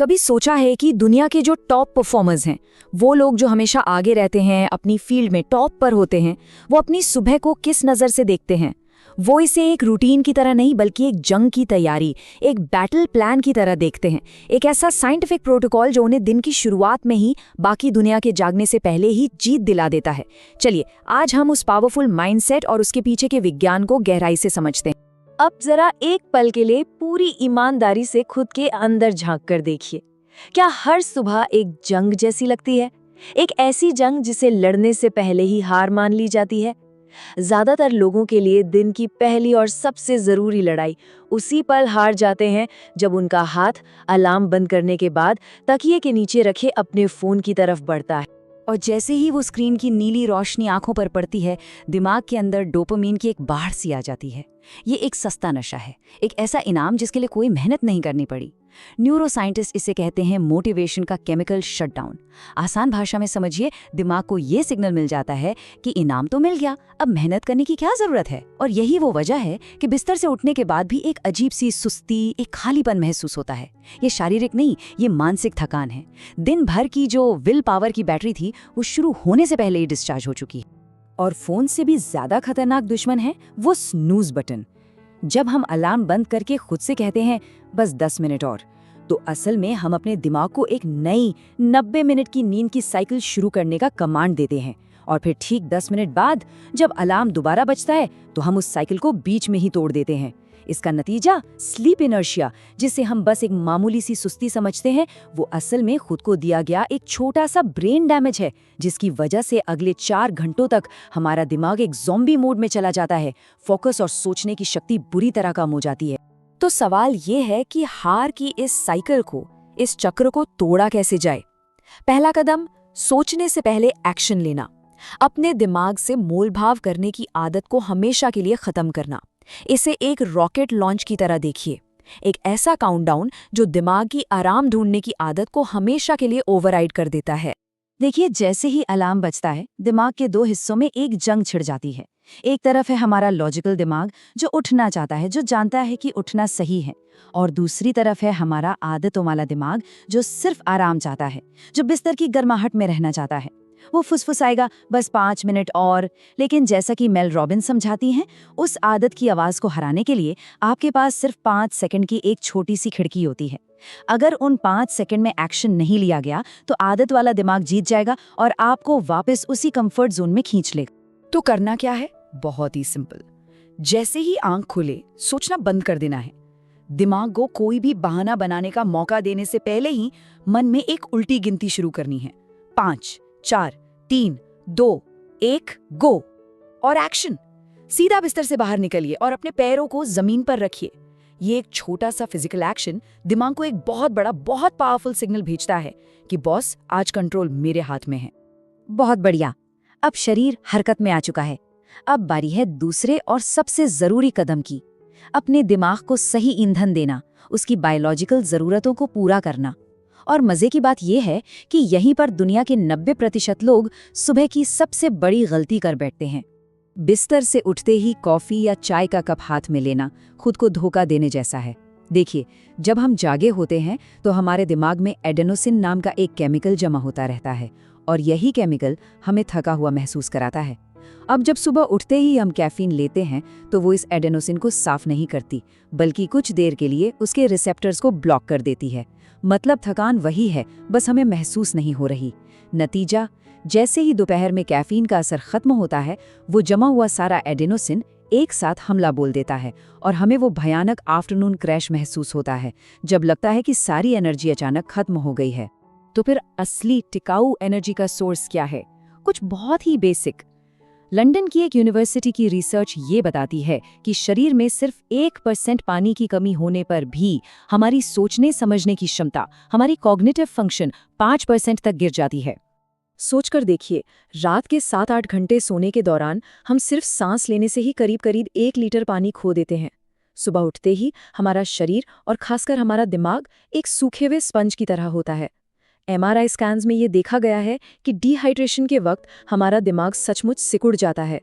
कभी सोचा है कि दुनिया के जो टॉप परफॉर्मर्स हैं, वो लोग जो हमेशा आगे रहते हैं, अपनी फील्ड में टॉप पर होते हैं, वो अपनी सुबह को किस नज़र से देखते हैं? वो इसे एक रूटीन की तरह नहीं बल्कि एक जंग की तैयारी, एक बैटल प्लान की तरह देखते हैं। एक ऐसा साइंटिफिक प्रोटोकॉल जो उन्हें दिन की शुरुआत में ही बाकी दुनिया के जागने से पहले ही जीत दिला देता है। चलिए आज हम उस पावरफुल माइंडसेट और उसके पीछे के विज्ञान को गहराई से समझते हैं। अब जरा एक पल के लिए पूरी ईमानदारी से खुद के अंदर झांक कर देखिए। क्या हर सुबह एक जंग जैसी लगती है? एक ऐसी जंग जिसे लड़ने से पहले ही हार मान ली जाती है। ज्यादातर लोगों के लिए दिन की पहली और सबसे जरूरी लड़ाई उसी पल हार जाते हैं जब उनका हाथ अलार्म बंद करने के बाद तकिए के नीचे रखे अपने फोन की तरफ बढ़ता है। और जैसे ही वो स्क्रीन की नीली रोशनी आंखों पर पड़ती है, दिमाग के अंदर डोपामीन की एक बाढ़ सी आ जाती है। ये एक सस्ता नशा है, एक ऐसा इनाम जिसके लिए कोई मेहनत नहीं करनी पड़ी। न्यूरोसाइंटिस्ट इसे कहते हैं मोटिवेशन का केमिकल शटडाउन। आसान भाषा में समझिए, दिमाग को ये सिग्नल मिल जाता है कि इनाम तो मिल गया, अब मेहनत करने की क्या जरूरत है। और यही वो वजह है कि बिस्तर से उठने के बाद भी एक अजीब सी सुस्ती, एक खालीपन महसूस होता है। ये शारीरिक नहीं, ये मानसिक थकान है। दिन भर की जो विल पावर की बैटरी थी वो शुरू होने से पहले ही डिस्चार्ज हो चुकी है। और फोन से भी ज्यादा खतरनाक दुश्मन है वो स्नूज बटन। जब हम अलार्म बंद करके खुद से कहते हैं बस 10 मिनट और, तो असल में हम अपने दिमाग को एक नई 90 मिनट की नींद की साइकिल शुरू करने का कमांड देते हैं। और फिर ठीक 10 मिनट बाद जब अलार्म दोबारा बजता है तो हम उस साइकिल को बीच में ही तोड़ देते हैं। इसका नतीजा स्लीप इनर्शिया, जिसे हम बस एक मामूली सी सुस्ती समझते हैं, वो असल में खुद को दिया गया एक छोटा सा ब्रेन डैमेज है, जिसकी वजह से अगले 4 घंटों तक हमारा दिमाग एक ज़ॉम्बी मोड में चला जाता है। फोकस और सोचने की शक्ति बुरी तरह कम हो जाती है। तो सवाल ये है कि हार की इस साइकिल को, इस चक्र को तोड़ा कैसे जाए? पहला कदम, सोचने से पहले एक्शन लेना। अपने दिमाग से मोलभाव करने की आदत को हमेशा के लिए खत्म करना। इसे एक रॉकेट लॉन्च की तरह देखिए, एक ऐसा काउंटडाउन जो दिमाग की आराम ढूंढने की आदत को हमेशा के लिए ओवरराइड कर देता है। देखिए, जैसे ही अलार्म बजता है, दिमाग के 2 हिस्सों में एक जंग छिड़ जाती है। एक तरफ है हमारा लॉजिकल दिमाग जो उठना चाहता है, जो जानता है कि उठना सही है, और दूसरी तरफ है हमारा आदतों वाला दिमाग जो सिर्फ आराम चाहता है, जो बिस्तर की गर्माहट में रहना चाहता है। वो फुसफुसाएगा बस 5 मिनट और, लेकिन जैसा कि मेल रॉबिन समझाती हैं, उस आदत की आवाज को हराने के लिए आपके पास सिर्फ 5 सेकंड की एक छोटी सी खिड़की होती है। अगर उन 5 सेकंड में एक्शन नहीं लिया गया तो आदत वाला दिमाग जीत जाएगा और आपको वापस उसी कंफर्ट जोन में खींच लेगा। तो करना क्या है? बहुत ही सिंपल। जैसे ही आंख खुले, सोचना बंद कर देना है। दिमाग को कोई भी बहाना बनाने का मौका देने से पहले ही मन में एक उल्टी गिनती शुरू करनी है। 5, 4, 3, 2, 1, गो। और एक्शन। सीधा बिस्तर से बाहर निकलिए और अपने पैरों को जमीन पर रखिए। ये एक छोटा सा फिजिकल एक्शन दिमाग को एक बहुत बड़ा, बहुत पावरफुल सिग्नल भेजता है कि बॉस, आज कंट्रोल मेरे हाथ में है। बहुत बढ़िया। अब शरीर हरकत में आ चुका है। अब बारी है दूसरे और सबसे जरूरी कदम की। अपने दिमाग को सही ईंधन देना, उसकी बायोलॉजिकल जरूरतों को पूरा करना। और मजे की बात यह है कि यहीं पर दुनिया के 90% लोग सुबह की सबसे बड़ी गलती कर बैठते हैं। बिस्तर से उठते ही कॉफी या चाय का कप हाथ में लेना खुद को धोखा देने जैसा है। देखिए, जब हम जागे होते हैं तो हमारे दिमाग में एडेनोसिन नाम का एक केमिकल जमा होता रहता है, और यही केमिकल हमें थका हुआ महसूस कराता है। अब जब सुबह उठते ही हम कैफीन लेते हैं तो वो इस एडेनोसिन को साफ नहीं करती, बल्कि कुछ देर के लिए उसके रिसेप्टर्स को ब्लॉक कर देती है। मतलब थकान वही है, बस हमें महसूस नहीं हो रही। नतीजा, जैसे ही दोपहर में कैफीन का असर खत्म होता है, वो जमा हुआ सारा एडेनोसिन एक साथ हमला बोल देता है और हमें वो भयानक आफ्टरनून क्रैश महसूस होता है, जब लगता है कि सारी एनर्जी अचानक खत्म हो गई है। तो फिर असली टिकाऊ एनर्जी का सोर्स क्या है? कुछ बहुत ही बेसिक। लंदन की एक यूनिवर्सिटी की रिसर्च ये बताती है कि शरीर में सिर्फ 1% पानी की कमी होने पर भी हमारी सोचने समझने की क्षमता, हमारी कॉग्निटिव फंक्शन 5% तक गिर जाती है। सोचकर देखिए, रात के 7-8 घंटे सोने के दौरान हम सिर्फ सांस लेने से ही करीब करीब 1 लीटर पानी खो देते हैं। सुबह उठते ही हमारा शरीर और खासकर हमारा दिमाग एक सूखे हुए स्पंज की तरह होता है। MRI स्कैन्स में ये देखा गया है कि डिहाइड्रेशन के वक्त हमारा दिमाग सचमुच सिकुड़ जाता है।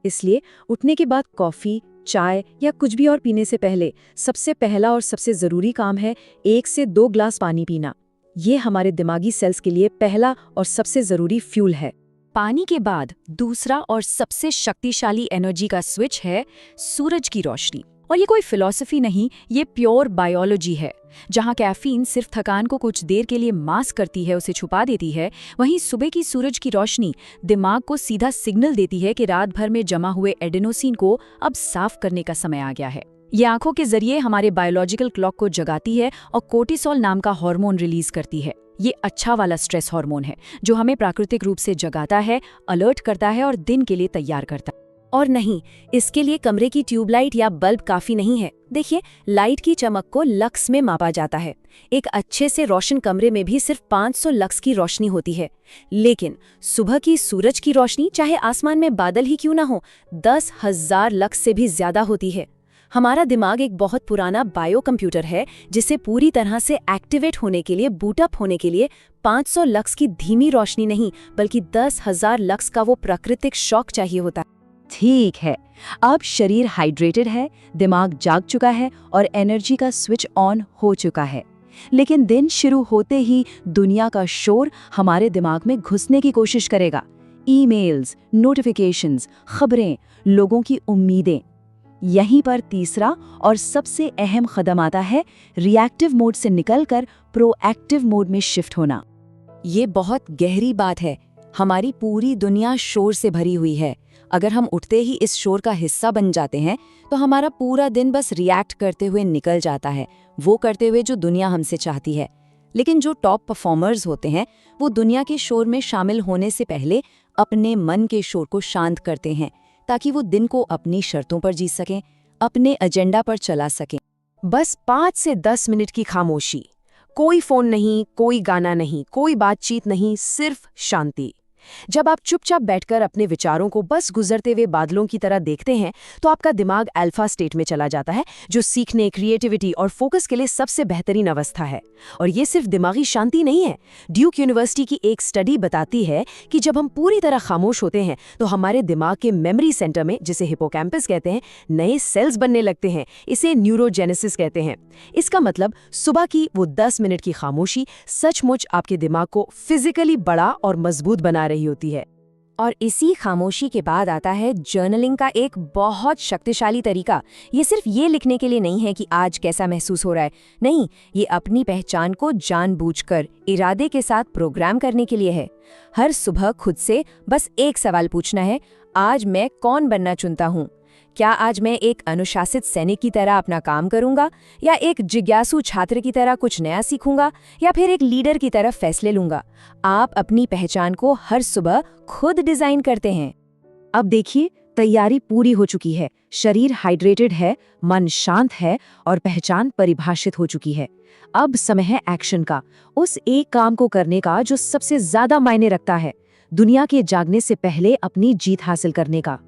इसलिए उठने के बाद कॉफ़ी, चाय या कुछ भी और पीने से पहले सबसे पहला और सबसे ज़रूरी काम है 1 से 2 ग्लास पानी पीना। ये हमारे दिमागी सेल्स के लिए पहला और सबसे ज़रूरी फ्यूल है। पानी के बाद दूसरा और सबसे शक्तिशाली एनर्जी का स्विच है सूरज की रोशनी। और ये कोई फिलॉसफी नहीं, ये प्योर बायोलॉजी है। जहाँ कैफीन सिर्फ थकान को कुछ देर के लिए मास्क करती है, उसे छुपा देती है, वहीं सुबह की सूरज की रोशनी दिमाग को सीधा सिग्नल देती है कि रात भर में जमा हुए एडेनोसिन को अब साफ करने का समय आ गया है। ये आंखों के जरिए हमारे बायोलॉजिकल क्लॉक को जगाती है और कोर्टिसोल नाम का हार्मोन रिलीज करती है। ये अच्छा वाला स्ट्रेस हार्मोन है जो हमें प्राकृतिक रूप से जगाता है, अलर्ट करता है और दिन के लिए तैयार करता है। और नहीं, इसके लिए कमरे की ट्यूबलाइट या बल्ब काफी नहीं है। देखिए, लाइट की चमक को लक्स में मापा जाता है। एक अच्छे से रोशन कमरे में भी सिर्फ 500 लक्स की रोशनी होती है, लेकिन सुबह की सूरज की रोशनी, चाहे आसमान में बादल ही क्यों ना हो, 10,000 लक्स से भी ज्यादा होती है। हमारा दिमाग एक बहुत पुराना बायो कंप्यूटर है जिसे पूरी तरह से एक्टिवेट होने के लिए, बूटअप होने के लिए 500 लक्स की धीमी रोशनी नहीं, बल्कि 10,000 लक्स का वो प्राकृतिक शॉक चाहिए होता है। ठीक है, अब शरीर हाइड्रेटेड है, दिमाग जाग चुका है और एनर्जी का स्विच ऑन हो चुका है। लेकिन दिन शुरू होते ही दुनिया का शोर हमारे दिमाग में घुसने की कोशिश करेगा। ईमेल्स, नोटिफिकेशंस, खबरें, लोगों की उम्मीदें। यहीं पर तीसरा और सबसे अहम कदम आता है रिएक्टिव मोड से निकलकर प्रोएक्टिव मोड में शिफ्ट होना। ये बहुत गहरी बात है। हमारी पूरी दुनिया शोर से भरी हुई है। अगर हम उठते ही इस शोर का हिस्सा बन जाते हैं तो हमारा पूरा दिन बस रिएक्ट करते हुए निकल जाता है, वो करते हुए जो दुनिया हमसे चाहती है। लेकिन जो टॉप परफॉर्मर्स होते हैं वो दुनिया के शोर में शामिल होने से पहले अपने मन के शोर को शांत करते हैं ताकि वो दिन को अपनी शर्तों पर जी सकें, अपने एजेंडा पर चला सकें। बस 5 से 10 मिनट की खामोशी, कोई फोन नहीं, कोई गाना नहीं, कोई बातचीत नहीं, सिर्फ शांति। जब आप चुपचाप बैठकर अपने विचारों को बस गुजरते हुए बादलों की तरह देखते हैं तो आपका दिमाग अल्फा स्टेट में चला जाता है, जो सीखने, क्रिएटिविटी और फोकस के लिए सबसे बेहतरीन अवस्था है। और ये सिर्फ दिमागी शांति नहीं है। ड्यूक यूनिवर्सिटी की एक स्टडी बताती है कि जब हम पूरी तरह खामोश होते हैं तो हमारे दिमाग के मेमोरी सेंटर में, जिसे हिपोकैम्पस कहते हैं, नए सेल्स बनने लगते हैं। इसे न्यूरोजेनेसिस कहते हैं। इसका मतलब सुबह की वो 10 मिनट की खामोशी सचमुच आपके दिमाग को फिजिकली बड़ा और मजबूत बना रही होती है। और इसी खामोशी के बाद आता है जर्नलिंग का एक बहुत शक्तिशाली तरीका। ये सिर्फ ये लिखने के लिए नहीं है कि आज कैसा महसूस हो रहा है, नहीं, ये अपनी पहचान को जानबूझकर, इरादे के साथ प्रोग्राम करने के लिए है। हर सुबह खुद से बस एक सवाल पूछना है, आज मैं कौन बनना चुनता हूँ? क्या आज मैं एक अनुशासित सैनिक की तरह अपना काम करूंगा, या एक जिज्ञासु छात्र की तरह कुछ नया सीखूंगा, या फिर एक लीडर की तरह फैसले लूंगा? आप अपनी पहचान को हर सुबह खुद डिजाइन करते हैं। अब देखिए, तैयारी पूरी हो चुकी है। शरीर हाइड्रेटेड है, मन शांत है और पहचान परिभाषित हो चुकी है। अब समय है एक्शन का, उस एक काम को करने का जो सबसे ज्यादा मायने रखता है, दुनिया के जागने से पहले अपनी जीत हासिल करने का।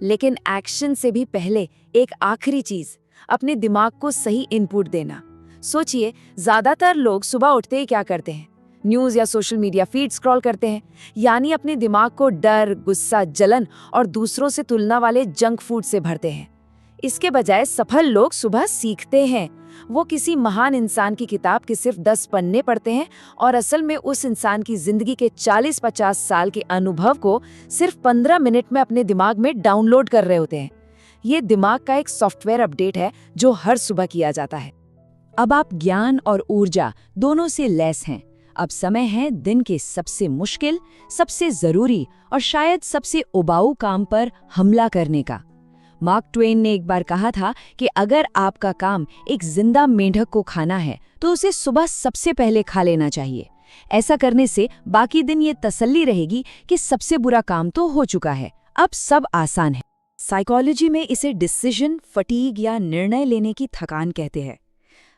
लेकिन एक्शन से भी पहले एक आखिरी चीज, अपने दिमाग को सही इनपुट देना। सोचिए, ज्यादातर लोग सुबह उठते ही क्या करते हैं? न्यूज़ या सोशल मीडिया फीड स्क्रॉल करते हैं, यानी अपने दिमाग को डर, गुस्सा, जलन और दूसरों से तुलना वाले जंक फूड से भरते हैं। इसके बजाय सफल लोग सुबह सीखते हैं। वो किसी महान इंसान की किताब के सिर्फ 10 पन्ने पढ़ते हैं और असल में उस इंसान की जिंदगी के 40-50 साल के अनुभव को सिर्फ 15 मिनट में अपने दिमाग में डाउनलोड कर रहे होते हैं। ये दिमाग का एक सॉफ्टवेयर अपडेट है जो हर सुबह किया जाता है। अब आप ज्ञान और ऊर्जा दोनों से लैस हैं। अब समय है दिन के सबसे मुश्किल, सबसे जरूरी और शायद सबसे उबाऊ काम पर हमला करने का। मार्क ट्वेन ने एक बार कहा था कि अगर आपका काम एक जिंदा मेंढक को खाना है तो उसे सुबह सबसे पहले खा लेना चाहिए। ऐसा करने से बाकी दिन ये तसल्ली रहेगी कि सबसे बुरा काम तो हो चुका है, अब सब आसान है। साइकोलॉजी में इसे डिसीजन फटीग या निर्णय लेने की थकान कहते हैं।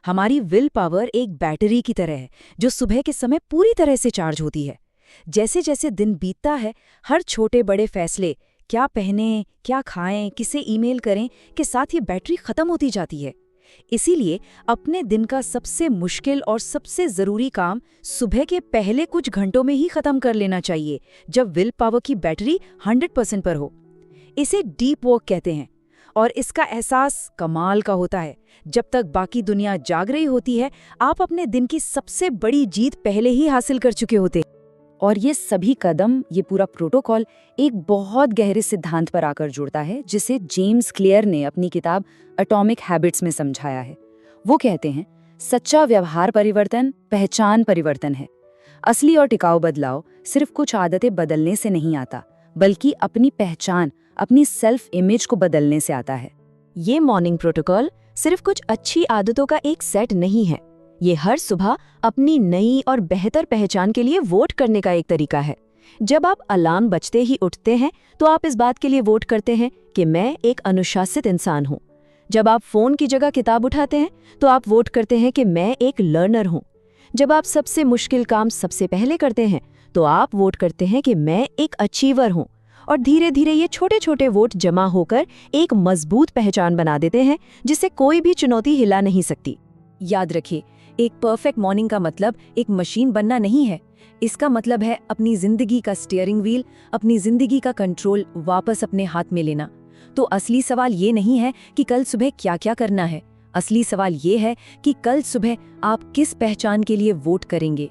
हमारी विल पावर एक बैटरी की तरह है जो सुबह के समय पूरी तरह से चार्ज होती है। जैसे जैसे दिन बीतता है, हर छोटे बड़े फैसले, क्या पहने, क्या खाएं, किसे ईमेल करें, के साथ ये बैटरी खत्म होती जाती है। इसीलिए अपने दिन का सबसे मुश्किल और सबसे जरूरी काम सुबह के पहले कुछ घंटों में ही खत्म कर लेना चाहिए, जब विल पावर की बैटरी 100% पर हो। इसे डीप वर्क कहते हैं। और इसका एहसास कमाल का होता है। जब तक बाकी दुनिया जाग रही होती है, आप अपने दिन की सबसे बड़ी जीत पहले ही हासिल कर चुके होते। और ये सभी कदम, ये पूरा प्रोटोकॉल एक बहुत गहरे सिद्धांत पर आकर जुड़ता है, जिसे जेम्स क्लियर ने अपनी किताब एटॉमिक हैबिट्स में समझाया है। वो कहते हैं, सच्चा व्यवहार परिवर्तन पहचान परिवर्तन है। असली और टिकाऊ बदलाव सिर्फ कुछ आदतें बदलने से नहीं आता, बल्कि अपनी पहचान, अपनी सेल्फ इमेज को बदलने से आता है। ये मॉर्निंग प्रोटोकॉल सिर्फ कुछ अच्छी आदतों का एक सेट नहीं है। ये हर सुबह अपनी नई और बेहतर पहचान के लिए वोट करने का एक तरीका है। जब आप अलार्म बजते ही उठते हैं, तो आप इस बात के लिए वोट करते हैं कि मैं एक अनुशासित इंसान हूँ। जब आप फोन की जगह किताब उठाते हैं, तो आप वोट करते हैं कि मैं एक लर्नर हूँ। जब आप सबसे मुश्किल काम सबसे पहले करते हैं, तो आप वोट करते हैं कि मैं एक अचीवर हूँ। और धीरे धीरे ये छोटे छोटे वोट जमा होकर एक मजबूत पहचान बना देते हैं, जिसे कोई भी चुनौती हिला नहीं सकती। याद रखिए, एक परफेक्ट मॉर्निंग का मतलब एक मशीन बनना नहीं है। इसका मतलब है अपनी जिंदगी का स्टीयरिंग व्हील, अपनी जिंदगी का कंट्रोल वापस अपने हाथ में लेना। तो असली सवाल ये नहीं है कि कल सुबह क्या क्या करना है। असली सवाल ये है कि कल सुबह आप किस पहचान के लिए वोट करेंगे।